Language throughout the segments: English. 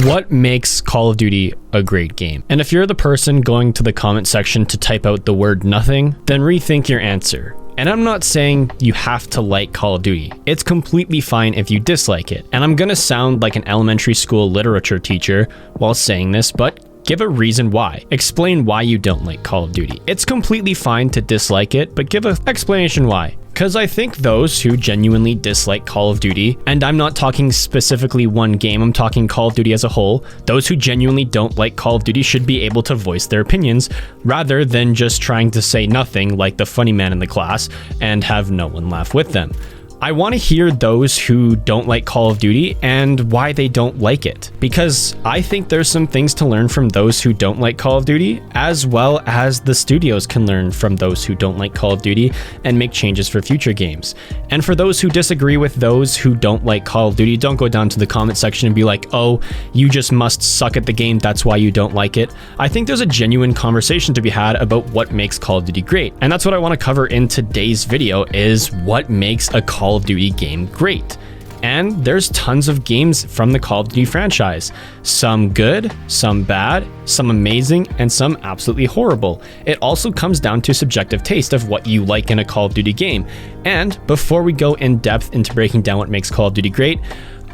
What makes Call of Duty a great game? And if you're the person going to the comment section to type out the word nothing, then rethink your answer. And I'm not saying you have to like Call of Duty. It's completely fine if you dislike it. And I'm gonna sound like an elementary school literature teacher while saying this, but give a reason why. Explain why you don't like Call of Duty. It's completely fine to dislike it, but give an explanation why. Because I think those who genuinely dislike Call of Duty, and I'm not talking specifically one game, I'm talking Call of Duty as a whole, those who genuinely don't like Call of Duty should be able to voice their opinions rather than just trying to say nothing like the funny man in the class and have no one laugh with them. I want to hear those who don't like Call of Duty and why they don't like it, because I think there's some things to learn from those who don't like Call of Duty, as well as the studios can learn from those who don't like Call of Duty and make changes for future games. And for those who disagree with those who don't like Call of Duty, don't go down to the comment section and be like, oh, you just must suck at the game, that's why you don't like it. I think there's a genuine conversation to be had about what makes Call of Duty great. And that's what I want to cover in today's video, is what makes a Call of Duty game great. And there's tons of games from the Call of Duty franchise. Some good, some bad, some amazing, and some absolutely horrible. It also comes down to subjective taste of what you like in a Call of Duty game. And before we go in depth into breaking down what makes Call of Duty great,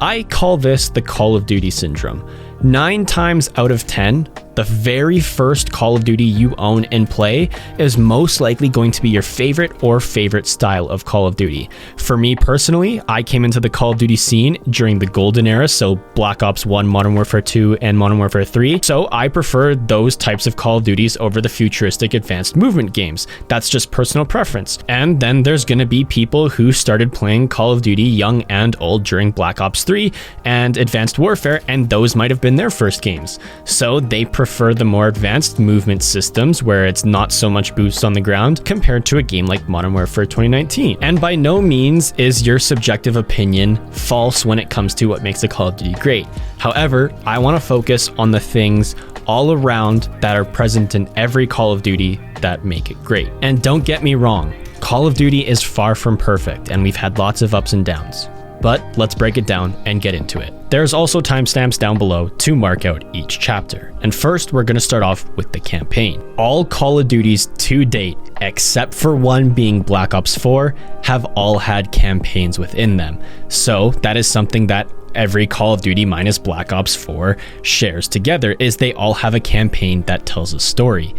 I call this the Call of Duty syndrome. 9 times out of 10, the very first Call of Duty you own and play is most likely going to be your favorite or favorite style of Call of Duty. For me personally, I came into the Call of Duty scene during the golden era, so Black Ops 1, Modern Warfare 2, and Modern Warfare 3, so I prefer those types of Call of Duties over the futuristic advanced movement games. That's just personal preference. And then there's gonna be people who started playing Call of Duty young and old during Black Ops 3 and Advanced Warfare, and those might have been their first games. So they prefer the more advanced movement systems where it's not so much boots on the ground compared to a game like Modern Warfare 2019. And by no means is your subjective opinion false when it comes to what makes a Call of Duty great. However, I want to focus on the things all around that are present in every Call of Duty that make it great. And don't get me wrong, Call of Duty is far from perfect and we've had lots of ups and downs. But let's break it down and get into it. There's also timestamps down below to mark out each chapter. And first, we're going to start off with the campaign. All Call of Duties to date, except for one being Black Ops 4, have all had campaigns within them. So that is something that every Call of Duty minus Black Ops 4 shares together, is they all have a campaign that tells a story.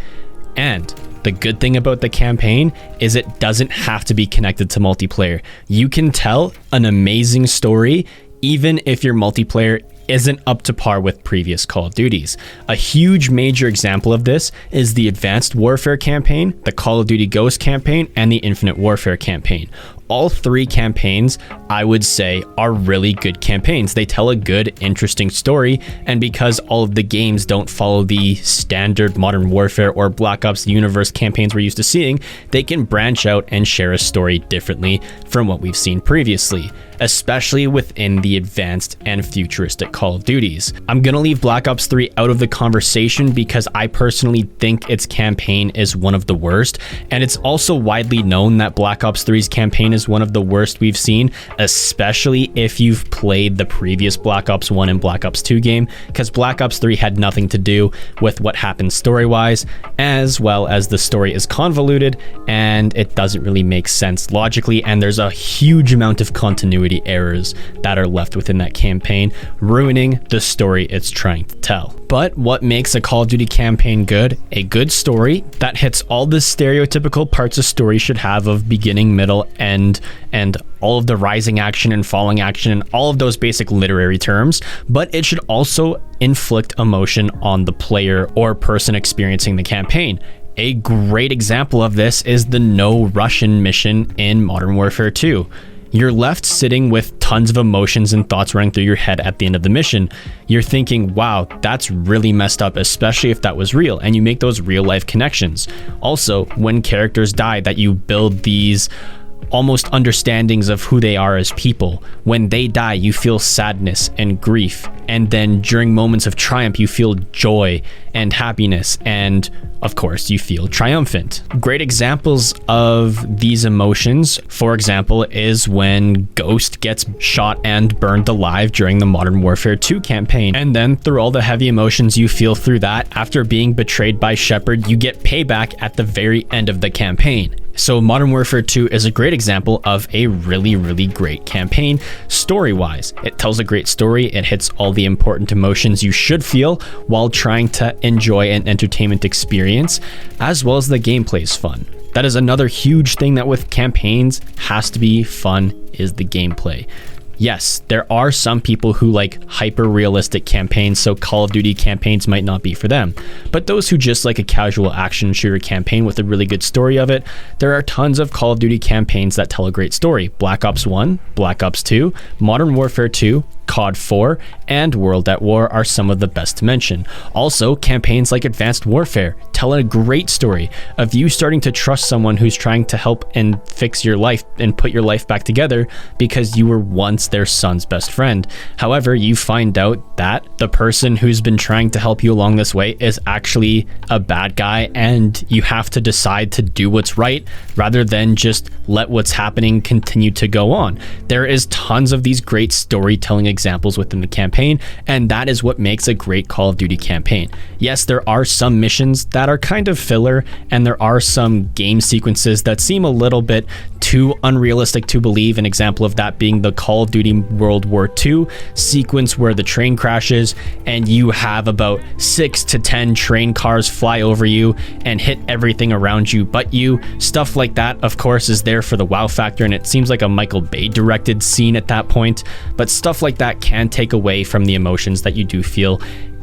And the good thing about the campaign is it doesn't have to be connected to multiplayer. You can tell an amazing story even if your multiplayer isn't up to par with previous Call of Duties. A huge major example of this is the Advanced Warfare campaign, the Call of Duty Ghost campaign, and the Infinite Warfare campaign. All 3 campaigns, I would say, are really good campaigns. They tell a good, interesting story, and because all of the games don't follow the standard Modern Warfare or Black Ops universe campaigns we're used to seeing, they can branch out and share a story differently from what we've seen previously, especially within the advanced and futuristic Call of Duties. I'm gonna leave Black Ops 3 out of the conversation because I personally think its campaign is one of the worst, and it's also widely known that Black Ops 3's campaign is one of the worst we've seen, especially if you've played the previous Black Ops 1 and Black Ops 2 game, because Black Ops 3 had nothing to do with what happened story-wise, as well as the story is convoluted and it doesn't really make sense logically, and there's a huge amount of continuity errors that are left within that campaign, ruining the story it's trying to tell. But what makes a Call of Duty campaign good? A good story that hits all the stereotypical parts a story should have of beginning, middle, end, and all of the rising action and falling action and all of those basic literary terms, but it should also inflict emotion on the player or person experiencing the campaign. A great example of this is the No Russian mission in Modern Warfare 2. You're left sitting with tons of emotions and thoughts running through your head at the end of the mission. You're thinking, wow, that's really messed up, especially if that was real, and you make those real life connections. Also, when characters die, that you build these almost understandings of who they are as people. When they die, you feel sadness and grief. And then during moments of triumph, you feel joy and happiness. And of course, you feel triumphant. Great examples of these emotions, for example, is when Ghost gets shot and burned alive during the Modern Warfare 2 campaign. And then through all the heavy emotions you feel through that, after being betrayed by Shepard, you get payback at the very end of the campaign. So Modern Warfare 2 is a great example of a really, really great campaign story-wise. It tells a great story, it hits all the important emotions you should feel while trying to enjoy an entertainment experience, as well as the gameplay is fun. That is another huge thing that with campaigns has to be fun, is the gameplay. Yes, there are some people who like hyper-realistic campaigns, so Call of Duty campaigns might not be for them. But those who just like a casual action shooter campaign with a really good story of it, there are tons of Call of Duty campaigns that tell a great story. Black Ops 1, Black Ops 2, Modern Warfare 2, COD 4, and World at War are some of the best to mention. Also, campaigns like Advanced Warfare tell a great story of you starting to trust someone who's trying to help and fix your life and put your life back together because you were once their son's best friend. However, you find out that the person who's been trying to help you along this way is actually a bad guy, and you have to decide to do what's right rather than just let what's happening continue to go on. There is tons of these great storytelling examples within the campaign, and that is what makes a great Call of Duty campaign. Yes, there are some missions that are kind of filler, and there are some game sequences that seem a little bit too unrealistic to believe. An example of that being the Call of Duty World War II sequence where the train crashes and you have about 6 to 10 train cars fly over you and hit everything around you but you. Stuff like that, of course, is there for the wow factor, and it seems like a Michael Bay directed scene at that point, but stuff like that can take away from the emotions that you do feel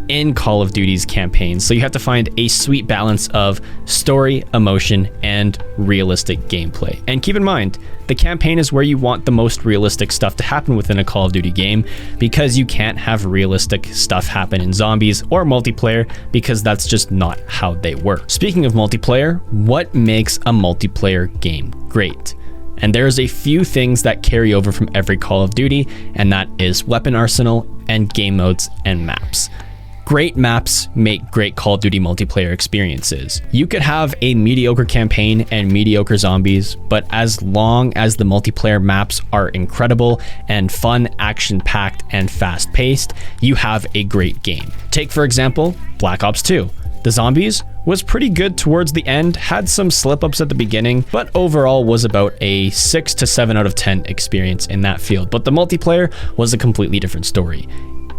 in Call of Duty's campaigns. So you have to find a sweet balance of story, emotion, and realistic gameplay. And keep in mind, the campaign is where you want the most realistic stuff to happen within a Call of Duty game, because you can't have realistic stuff happen in zombies or multiplayer, because that's just not how they work. Speaking of multiplayer, what makes a multiplayer game great? And there's a few things that carry over from every Call of Duty, and that is weapon arsenal and game modes and maps. Great maps make great Call of Duty multiplayer experiences. You could have a mediocre campaign and mediocre zombies, but as long as the multiplayer maps are incredible and fun, action-packed, and fast-paced, you have a great game. Take, for example, Black Ops 2. The zombies was pretty good towards the end, had some slip-ups at the beginning, but overall was about a 6 to 7 out of 10 experience in that field. But the multiplayer was a completely different story.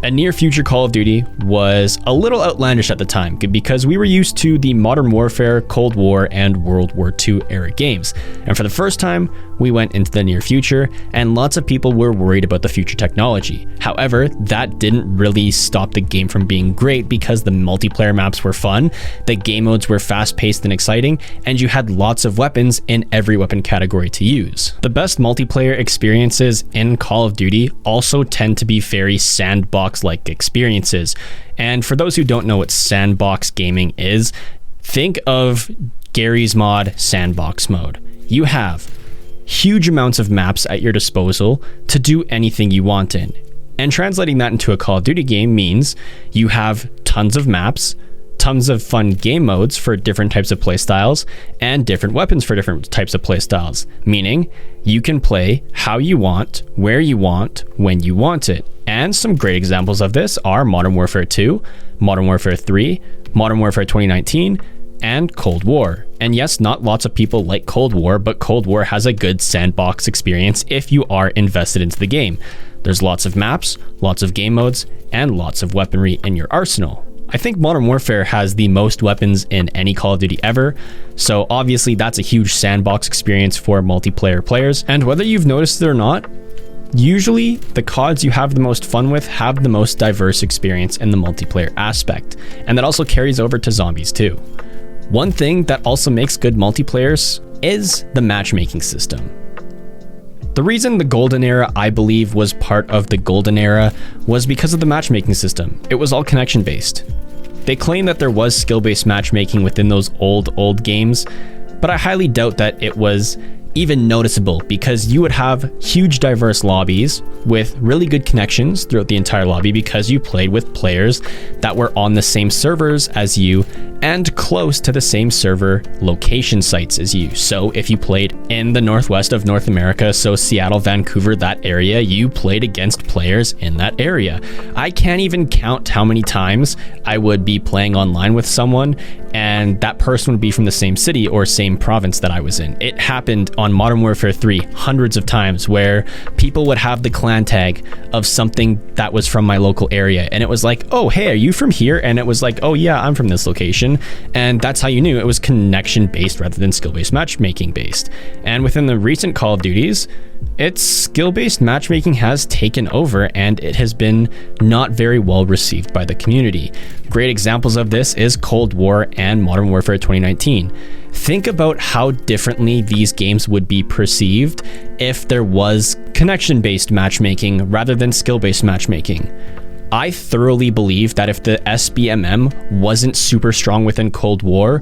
A near future Call of Duty was a little outlandish at the time because we were used to the Modern Warfare, Cold War, and World War II era games. And for the first time, we went into the near future, and lots of people were worried about the future technology. However, that didn't really stop the game from being great because the multiplayer maps were fun, the game modes were fast-paced and exciting, and you had lots of weapons in every weapon category to use. The best multiplayer experiences in Call of Duty also tend to be very sandbox-like experiences. And for those who don't know what sandbox gaming is, think of Gary's Mod sandbox mode. You have huge amounts of maps at your disposal to do anything you want in. And translating that into a Call of Duty game means you have tons of maps, tons of fun game modes for different types of playstyles, and different weapons for different types of playstyles, meaning you can play how you want, where you want, when you want it. And some great examples of this are Modern Warfare 2, Modern Warfare 3, Modern Warfare 2019, and Cold War. And yes, not lots of people like Cold War, but Cold War has a good sandbox experience if you are invested into the game. There's lots of maps, lots of game modes, and lots of weaponry in your arsenal. I think Modern Warfare has the most weapons in any Call of Duty ever, so obviously that's a huge sandbox experience for multiplayer players. And whether you've noticed it or not, usually the CODs you have the most fun with have the most diverse experience in the multiplayer aspect, and that also carries over to zombies too. One thing that also makes good multiplayers is the matchmaking system. The reason the Golden Era, I believe, was part of the Golden Era was because of the matchmaking system. It was all connection based. They claim that there was skill-based matchmaking within those old games, but I highly doubt that it was even noticeable because you would have huge diverse lobbies with really good connections throughout the entire lobby because you played with players that were on the same servers as you and close to the same server location sites as you. So if you played in the northwest of North America, so Seattle, Vancouver, that area, you played against players in that area. I can't even count how many times I would be playing online with someone and that person would be from the same city or same province that I was in. It happened on Modern Warfare 3 hundreds of times where people would have the clan tag of something that was from my local area. And it was like, oh, hey, are you from here? And it was like, oh yeah, I'm from this location. And that's how you knew it was connection based rather than skill based matchmaking based. And within the recent Call of Duties, its skill-based matchmaking has taken over and it has been not very well received by the community. Great examples of this is Cold War and Modern Warfare 2019. Think about how differently these games would be perceived if there was connection-based matchmaking rather than skill-based matchmaking. I thoroughly believe that if the SBMM wasn't super strong within Cold War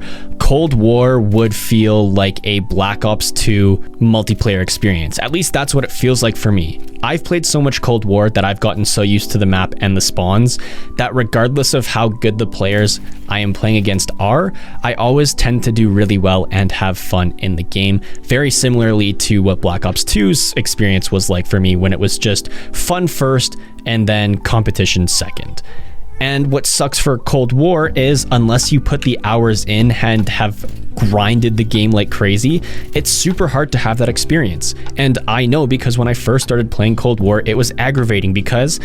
would feel like a Black Ops 2 multiplayer experience. At least that's what it feels like for me. I've played so much Cold War that I've gotten so used to the map and the spawns that regardless of how good the players I am playing against are, I always tend to do really well and have fun in the game. Very similarly to what Black Ops 2's experience was like for me when it was just fun first and then competition second. And what sucks for Cold War is unless you put the hours in and have grinded the game like crazy, it's super hard to have that experience. And I know because when I first started playing Cold War, it was aggravating because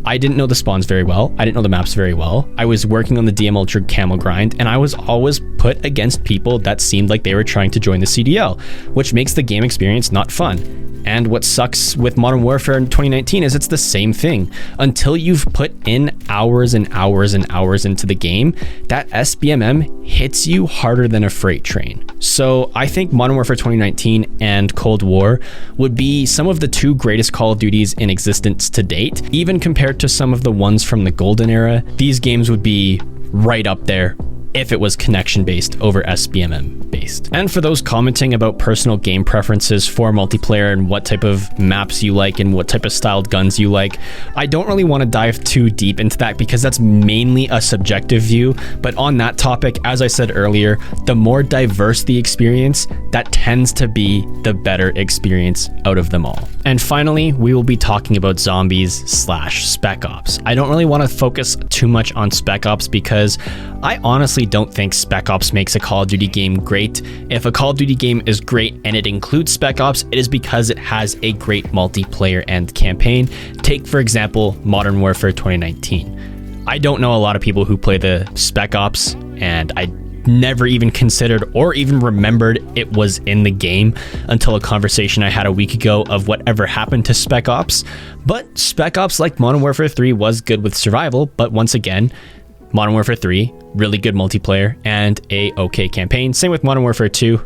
I didn't know the spawns very well. I didn't know the maps very well. I was working on the DM Ultra Camo grind and I was always put against people that seemed like they were trying to join the CDL, which makes the game experience not fun. And what sucks with Modern Warfare in 2019 is it's the same thing. Until you've put in hours and hours and hours into the game, that SBMM hits you harder than a freight train. So I think Modern Warfare 2019 and Cold War would be some of the two greatest Call of Duties in existence to date. Even compared to some of the ones from the Golden Era, these games would be right up there if it was connection based over SBMM based. And for those commenting about personal game preferences for multiplayer and what type of maps you like and what type of styled guns you like, I don't really want to dive too deep into that because that's mainly a subjective view. But on that topic, as I said earlier, the more diverse the experience, that tends to be the better experience out of them all. And finally, we will be talking about zombies/Spec Ops. I don't really want to focus too much on Spec Ops because I honestly don't think Spec Ops makes a Call of Duty game great. If a Call of Duty game is great and it includes Spec Ops, it is because it has a great multiplayer and campaign. Take, for example, Modern Warfare 2019. I don't know a lot of people who play the Spec Ops, and I never even considered or even remembered it was in the game until a conversation I had a week ago of whatever happened to Spec Ops. But Spec Ops, like Modern Warfare 3, was good with survival, but once again, Modern Warfare 3, really good multiplayer and a okay campaign. Same with Modern Warfare 2,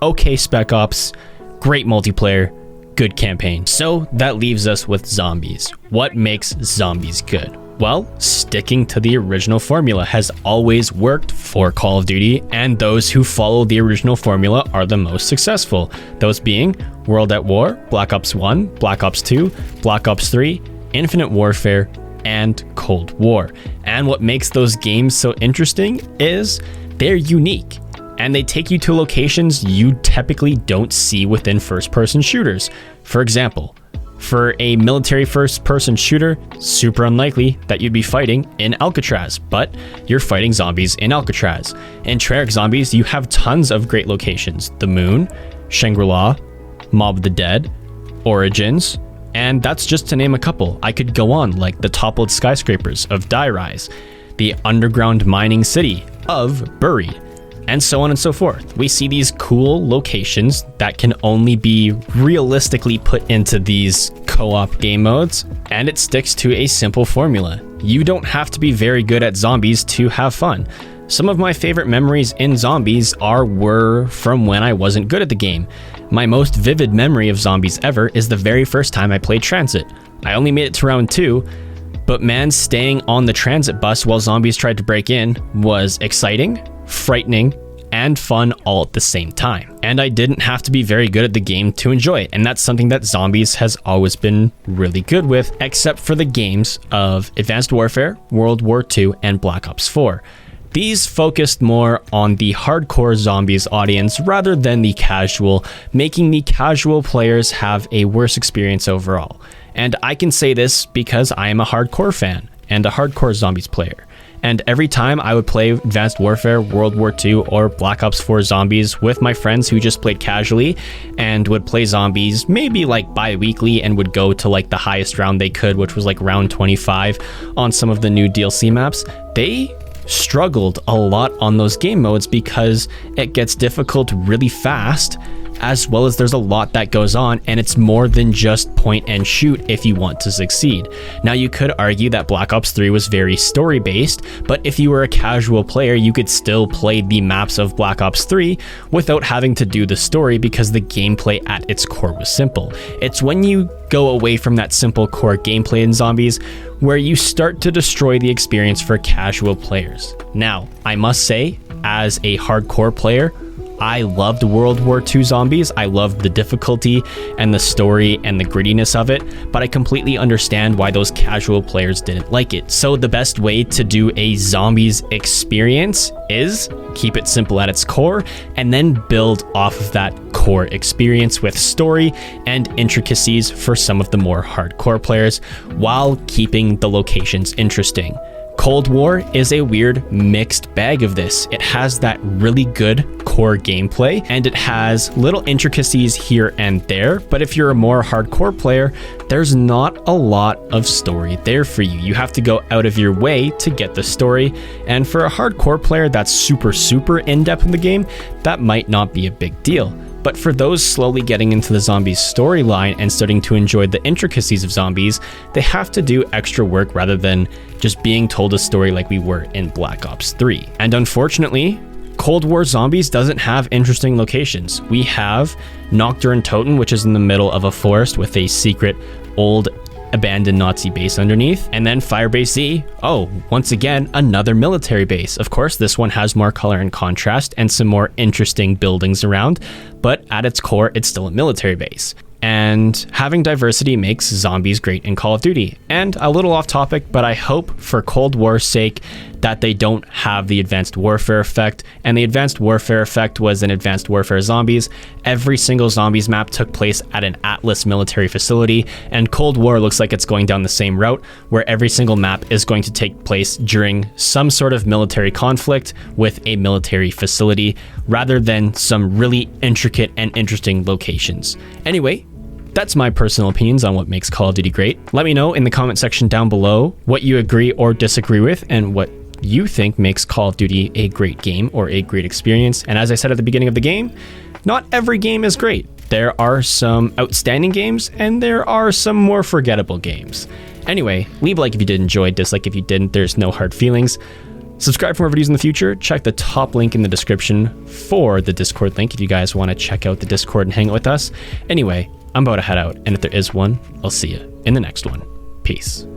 okay Spec Ops, great multiplayer, good campaign. So that leaves us with zombies. What makes zombies good? Well, sticking to the original formula has always worked for Call of Duty, and those who follow the original formula are the most successful. Those being World at War, Black Ops 1, Black Ops 2, Black Ops 3, Infinite Warfare, and Cold War. And what makes those games so interesting is they're unique and they take you to locations you typically don't see within first-person shooters. For example, for a military first-person shooter, super unlikely that you'd be fighting in Alcatraz, but you're fighting zombies in Alcatraz. In Treyarch Zombies, you have tons of great locations: the Moon, Shangri-La, Mob of the Dead, Origins, and that's just to name a couple. I could go on, like the toppled skyscrapers of Die Rise, the underground mining city of Buried, and so on and so forth. We see these cool locations that can only be realistically put into these co-op game modes, and it sticks to a simple formula. You don't have to be very good at zombies to have fun. Some of my favorite memories in zombies were from when I wasn't good at the game. My most vivid memory of zombies ever is the very first time I played Transit. I only made it to round 2, but man, staying on the transit bus while zombies tried to break in was exciting, frightening, and fun all at the same time. And I didn't have to be very good at the game to enjoy it, and that's something that Zombies has always been really good with, except for the games of Advanced Warfare, World War II, and Black Ops 4. These focused more on the hardcore Zombies audience rather than the casual, making the casual players have a worse experience overall. And I can say this because I am a hardcore fan and a hardcore Zombies player. And every time I would play Advanced Warfare, World War II, or Black Ops 4 Zombies with my friends who just played casually and would play Zombies maybe like bi-weekly and would go to like the highest round they could, which was like round 25 on some of the new DLC maps, they struggled a lot on those game modes because it gets difficult really fast, as well as there's a lot that goes on, and it's more than just point and shoot if you want to succeed. Now, you could argue that Black Ops 3 was very story based, but if you were a casual player, you could still play the maps of Black Ops 3 without having to do the story because the gameplay at its core was simple. It's when you go away from that simple core gameplay in Zombies where you start to destroy the experience for casual players. Now, I must say, as a hardcore player, I loved World War II Zombies. I loved the difficulty and the story and the grittiness of it, but I completely understand why those casual players didn't like it. So the best way to do a Zombies experience is keep it simple at its core and then build off of that core experience with story and intricacies for some of the more hardcore players while keeping the locations interesting. Cold War is a weird mixed bag of this. It has that really good core gameplay and it has little intricacies here and there, but if you're a more hardcore player, there's not a lot of story there for you. You have to go out of your way to get the story, and for a hardcore player that's super in-depth in the game, that might not be a big deal. But for those slowly getting into the Zombies storyline and starting to enjoy the intricacies of Zombies, they have to do extra work rather than just being told a story like we were in Black Ops 3. And unfortunately, Cold War Zombies doesn't have interesting locations. We have Nocturne Toten, which is in the middle of a forest with a secret old abandoned Nazi base underneath, and then Firebase Z. Oh, once again, another military base. Of course, this one has more color and contrast and some more interesting buildings around, but at its core, it's still a military base. And having diversity makes Zombies great in Call of Duty. And a little off topic, but I hope for Cold War's sake that they don't have the Advanced Warfare effect. And the Advanced Warfare effect was in Advanced Warfare Zombies. Every single Zombies map took place at an Atlas military facility, and Cold War looks like it's going down the same route, where every single map is going to take place during some sort of military conflict with a military facility, rather than some really intricate and interesting locations. Anyway, that's my personal opinions on what makes Call of Duty great. Let me know in the comment section down below what you agree or disagree with and what you think makes Call of Duty a great game or a great experience. And as I said at the beginning of the game, not every game is great. There are some outstanding games and there are some more forgettable games. Anyway, leave a like if you did enjoy, dislike if you didn't. There's no hard feelings. Subscribe for more videos in the future. Check the top link in the description for the Discord link if you guys want to check out the Discord and hang out with us. Anyway, I'm about to head out, and if there is one, I'll see you in the next one. Peace.